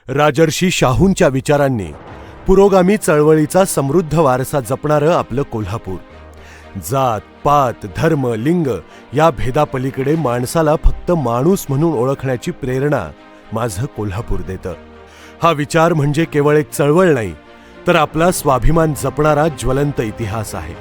राजर्षी शाहूंच्या विचारांनी पुरोगामी चळवळीचा समृद्ध वारसा जपणारं आपलं कोल्हापूर. जात पात धर्म लिंग या भेदापलीकडे माणसाला फक्त माणूस म्हणून ओळखण्याची प्रेरणा माझं कोल्हापूर देतं. हा विचार म्हणजे केवळ एक चळवळ नाही, तर आपला स्वाभिमान जपणारा ज्वलंत इतिहास आहे.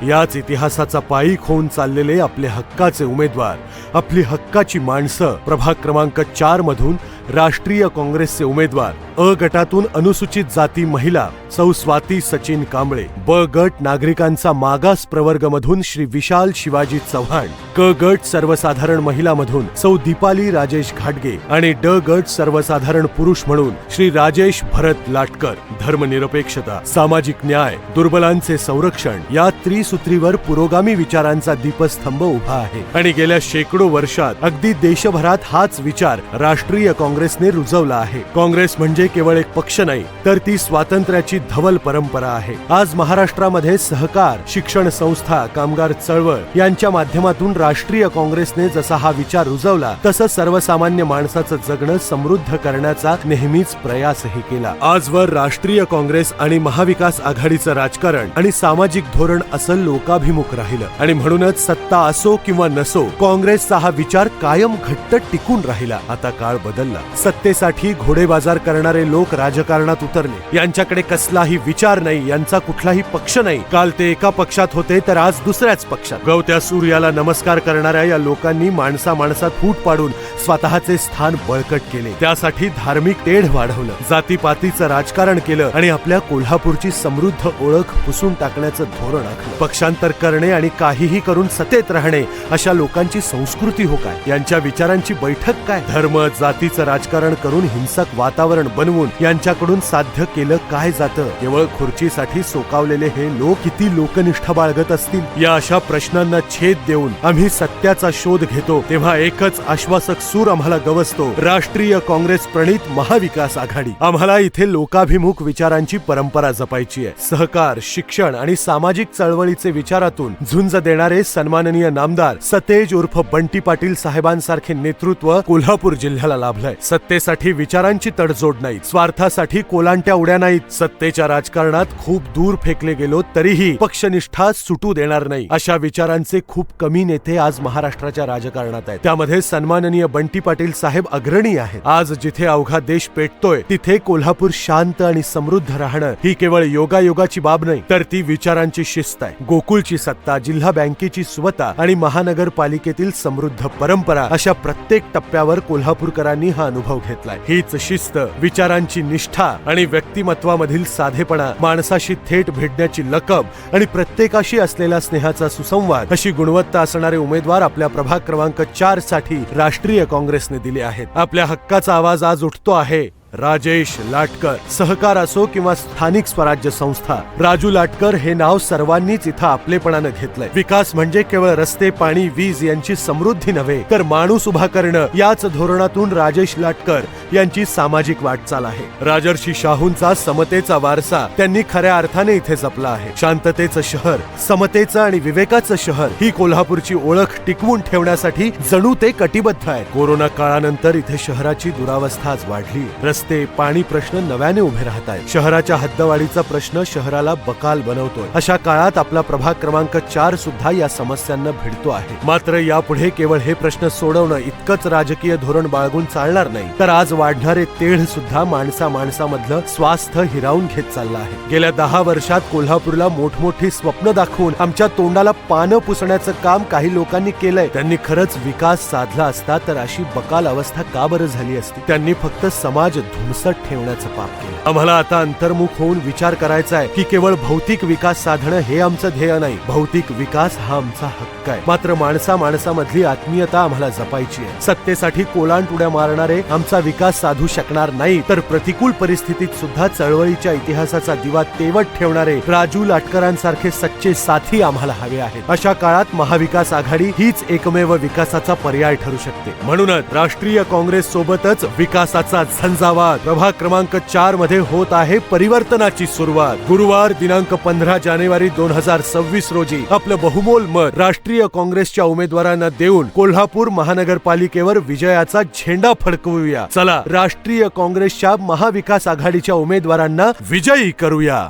याच इतिहासाचा पायी होऊन चाललेले आपले हक्काचे उमेदवार, आपली हक्काची माणसं प्रभाग क्रमांक 4 मधून राष्ट्रीय काँग्रेसचे उमेदवार, अ गटातून अनुसूचित जाती महिला सौ स्वाती सचिन कांबळे, ब गट नागरिकांचा मागास प्रवर्ग मधून श्री विशाल शिवाजी चव्हाण, क गट सर्वसाधारण महिला मधून सौ दीपाली राजेश घाटगे आणि ड गट सर्वसाधारण पुरुष म्हणून श्री राजेश भरत लाटकर. धर्मनिरपेक्षता, सामाजिक न्याय, दुर्बलांचे संरक्षण या त्रिसूत्रीवर पुरोगामी विचारांचा दीपस्तंभ उभा आहे आणि गेल्या शेकडो वर्षात अगदी देशभरात हाच विचार राष्ट्रीय काँग्रेसने रुजवला आहे. काँग्रेस म्हणजे केवळ एक पक्ष नाही, तर ती स्वातंत्र्याची धवल परंपरा आहे. आज महाराष्ट्रामध्ये सहकार, शिक्षण संस्था, कामगार चळवळ यांच्या माध्यमातून राष्ट्रीय काँग्रेसने जसा हा विचार रुजवला, तसं सर्वसामान्य माणसाचं जगणं समृद्ध करण्याचा नेहमीच प्रयासही केला. आजवर राष्ट्रीय काँग्रेस आणि महाविकास आघाडीचं राजकारण आणि सामाजिक धोरण असं लोकाभिमुख राहिलं आणि म्हणूनच सत्ता असो किंवा नसो, काँग्रेसचा हा विचार कायम घट्ट टिकून राहिला. आता काळ बदलला. सत्तेसाठी घोडेबाजार करणारे लोक राजकारणात उतरले. यांच्याकडे कसलाही विचार नाही, यांचा कुठलाही पक्ष नाही. काल ते एका पक्षात होते तर आज दुसऱ्याच पक्षात. गवत्या सूर्याला नमस्कार करणाऱ्या या लोकांनी माणसा माणसात फूट पाडून स्वतःचे स्थान बळकट केले. त्यासाठी धार्मिक तेढ वाढवलं, जातीपातीचं राजकारण केलं आणि आपल्या कोल्हापूरची समृद्ध ओळख पुसून टाकण्याचं धोरण आखलं. पक्षांतर करणे आणि काहीही करून सत्तेत राहणे अशा लोकांची संस्कृती हो काय? यांच्या विचारांची बैठक काय? धर्म जातीचं राजकारण करून हिंसक वातावरण बनवून यांच्याकडून साध्य केलं काय जातं? केवळ खुर्चीसाठी सोकावलेले हे लोक किती लोकनिष्ठा बाळगत असतील? या अशा प्रश्नांना छेद देऊन आम्ही सत्याचा शोध घेतो, तेव्हा एकच आश्वासक सूर आम्हाला गवसतो, राष्ट्रीय काँग्रेस प्रणित महाविकास आघाडी. आम्हाला इथे लोकाभिमुख विचारांची परंपरा जपायची आहे. सहकार, शिक्षण आणि सामाजिक चळवळीचे विचारातून झुंज देणारे सन्माननीय नामदार सतेज उर्फ बंटी पाटील साहेबांसारखे नेतृत्व कोल्हापूर जिल्ह्याला लाभलंय. सत्तेसाठी विचारांची तडजोड नाही, स्वार्थासाठी कोलांट्या उड्या नाहीत. सत्तेच्या राजकारणात खूप दूर फेकले गेलो तरीही पक्षनिष्ठा सुटू देणार नाही, अशा विचारांचे खूप कमी नेते आज महाराष्ट्राच्या राजकारणात आहेत. त्यामध्ये सन्माननीय बंटी पाटील साहेब अग्रणी आहेत. आज जिथे अवघा देश पेटतोय, तिथे कोल्हापूर शांत आणि समृद्ध राहणं ही केवळ योगायोगाची बाब नाही, तर ती विचारांची शिस्त आहे. गोकुळची सत्ता, जिल्हा बँकेची सुवता आणि महानगरपालिकेतील समृद्ध परंपरा अशा प्रत्येक टप्प्यावर कोल्हापूरकरांनी हा अनुभव घेतलाय. हीच शिस्त, विचारांची निष्ठा आणि व्यक्तिमत्वामधील साधेपणा, माणसाशी थेट भेटण्याची लकब आणि प्रत्येकाशी असलेला स्नेहाचा सुसंवाद अशी गुणवत्ता असणारे उमेदवार आपल्या प्रभाग क्रमांक 4 साठी राष्ट्रीय काँग्रेसने दिले आहेत. आपल्या हक्काचा आवाज आज उठतो आहे. राजेश लाटकर. सहकार असो किंवा स्थानिक स्वराज्य संस्था, राजू लाटकर हे नाव सर्वांनीच इथं आपलेपणानं घेतलंय. विकास म्हणजे केवळ रस्ते, पाणी, वीज यांची समृद्धी नव्हे, तर माणूस उभा करणं याच धोरणातून राजेश लाटकर यांची सामाजिक वाटचाल आहे. राजर्षी शाहूंचा समतेचा वारसा त्यांनी खऱ्या अर्थाने इथे जपला आहे. शांततेचं शहर, समतेचं आणि विवेकाचं शहर ही कोल्हापूरची ओळख टिकवून ठेवण्यासाठी जणू ते कटिबद्ध आहेत. कोरोना काळानंतर इथे शहराची दुरावस्था आज वाढली. रस्ते, पाणी प्रश्न नव्याने उभे राहत आहेत. शहराच्या हद्दवाढीचा प्रश्न शहराला बकाल बनवतोय. अशा काळात आपला प्रभाग क्रमांक 4 सुद्धा या समस्यांना भिडतो आहे. मात्र यापुढे केवळ हे प्रश्न सोडवणं इतकंच राजकीय धोरण बाळगून चालणार नाही, तर आज वाढणारे तेढ सुद्धा माणसामधलं स्वास्थ्य हिरावून घेत चाललं आहे. गेल्या 10 वर्षात कोल्हापूरला मोठमोठी स्वप्न दाखवून आमच्या तोंडाला पानं पुसण्याचं काम काही लोकांनी केलंय. त्यांनी खरंच विकास साधला असता तर अशी बकाल अवस्था का बरं झाली असती? त्यांनी फक्त समाज धुमसट ठेवण्याचं पाप केलं. आम्हाला आता अंतर्मुख होऊन विचार करायचा आहे की केवळ भौतिक विकास साधणं हे आमचं ध्येय नाही. भौतिक विकास हा आमचा हक्क आहे, मात्र माणसामधली आत्मीयता आम्हाला जपायची आहे. सत्तेसाठी कोलांट उड्या मारणारे आमचा विकास साधू शकणार नाही, तर प्रतिकूल परिस्थितीत सुद्धा चळवळीच्या इतिहासाचा दिवा तेवत ठेवणारे राजू लाटकरांसारखे सच्चे साथी आम्हाला हवे आहेत. अशा काळात महाविकास आघाडी हीच एकमेव विकासाचा पर्याय ठरू शकते. म्हणूनच राष्ट्रीय काँग्रेस सोबतच विकासाचा झंझावात गावात प्रभाग क्रमांक 4 मध्ये होत आहे परिवर्तनाची सुरुवात. गुरुवार दिनांक 15 जानेवारी 2026 रोजी आपलं बहुमोल मत राष्ट्रीय काँग्रेसच्या उमेदवारांना देऊन कोल्हापूर महानगरपालिकेवर विजयाचा झेंडा फडकवूया. चला राष्ट्रीय काँग्रेसच्या महाविकास आघाडीच्या उमेदवारांना विजयी करूया.